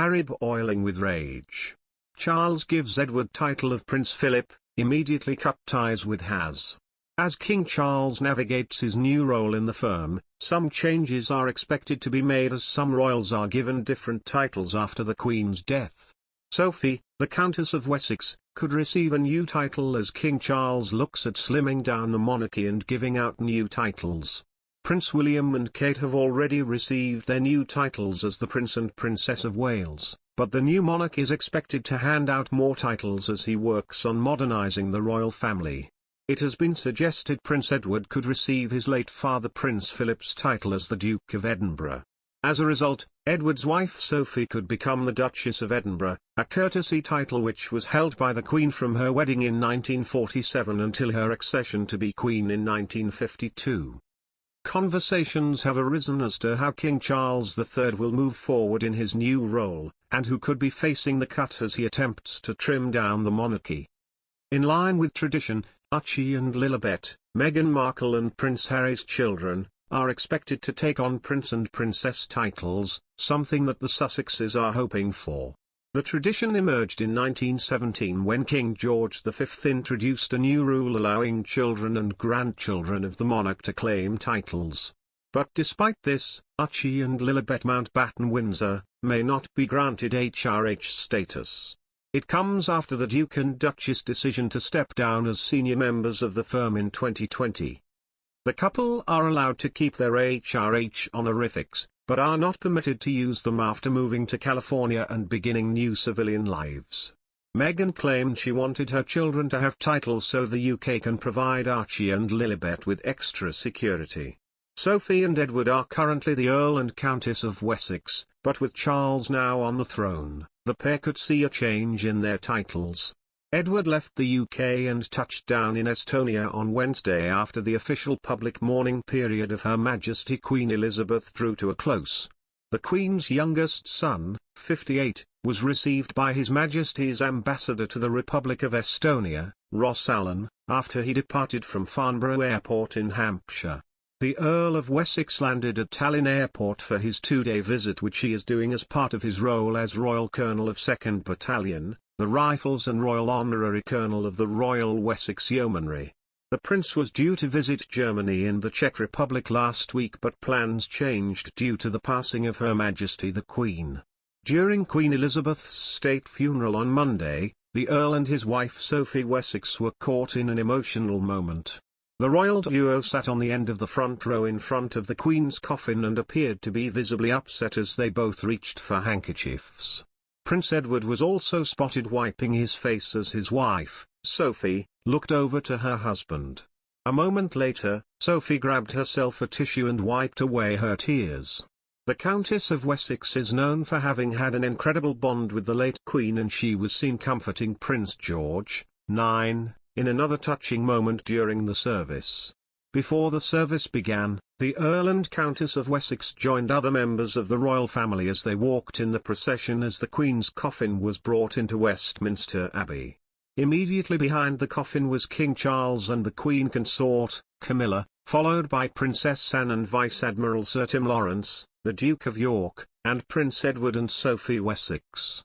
Harry boiling with rage. Charles gives Edward title of Prince Philip, immediately cut ties with Has. As King Charles navigates his new role in the firm, some changes are expected to be made as some royals are given different titles after the Queen's death. Sophie, the Countess of Wessex, could receive a new title as King Charles looks at slimming down the monarchy and giving out new titles. Prince William and Kate have already received their new titles as the Prince and Princess of Wales, but the new monarch is expected to hand out more titles as he works on modernizing the royal family. It has been suggested Prince Edward could receive his late father Prince Philip's title as the Duke of Edinburgh. As a result, Edward's wife Sophie could become the Duchess of Edinburgh, a courtesy title which was held by the Queen from her wedding in 1947 until her accession to be Queen in 1952. Conversations have arisen as to how King Charles III will move forward in his new role, and who could be facing the cut as he attempts to trim down the monarchy. In line with tradition, Archie and Lilibet, Meghan Markle and Prince Harry's children, are expected to take on Prince and Princess titles, something that the Sussexes are hoping for. The tradition emerged in 1917 when King George V introduced a new rule allowing children and grandchildren of the monarch to claim titles. But despite this, Archie and Lilibet Mountbatten Windsor may not be granted HRH status. It comes after the Duke and Duchess' decision to step down as senior members of the firm in 2020. The couple are allowed to keep their HRH honorifics, but are not permitted to use them after moving to California and beginning new civilian lives. Meghan claimed she wanted her children to have titles so the UK can provide Archie and Lilibet with extra security. Sophie and Edward are currently the Earl and Countess of Wessex, but with Charles now on the throne, the pair could see a change in their titles. Edward left the UK and touched down in Estonia on Wednesday after the official public mourning period of Her Majesty Queen Elizabeth drew to a close. The Queen's youngest son, 58, was received by His Majesty's ambassador to the Republic of Estonia, Ross Allen, after he departed from Farnborough Airport in Hampshire. The Earl of Wessex landed at Tallinn Airport for his two-day visit which he is doing as part of his role as Royal Colonel of 2nd Battalion, the Rifles and Royal Honorary Colonel of the Royal Wessex Yeomanry. The Prince was due to visit Germany and the Czech Republic last week but plans changed due to the passing of Her Majesty the Queen. During Queen Elizabeth's state funeral on Monday, the Earl and his wife Sophie Wessex were caught in an emotional moment. The royal duo sat on the end of the front row in front of the Queen's coffin and appeared to be visibly upset as they both reached for handkerchiefs. Prince Edward was also spotted wiping his face as his wife, Sophie, looked over to her husband. A moment later, Sophie grabbed herself a tissue and wiped away her tears. The Countess of Wessex is known for having had an incredible bond with the late Queen and she was seen comforting Prince George, 9, in another touching moment during the service. Before the service began, the Earl and Countess of Wessex joined other members of the royal family as they walked in the procession as the Queen's coffin was brought into Westminster Abbey. Immediately behind the coffin was King Charles and the Queen consort, Camilla, followed by Princess Anne and Vice Admiral Sir Tim Lawrence, the Duke of York, and Prince Edward and Sophie Wessex.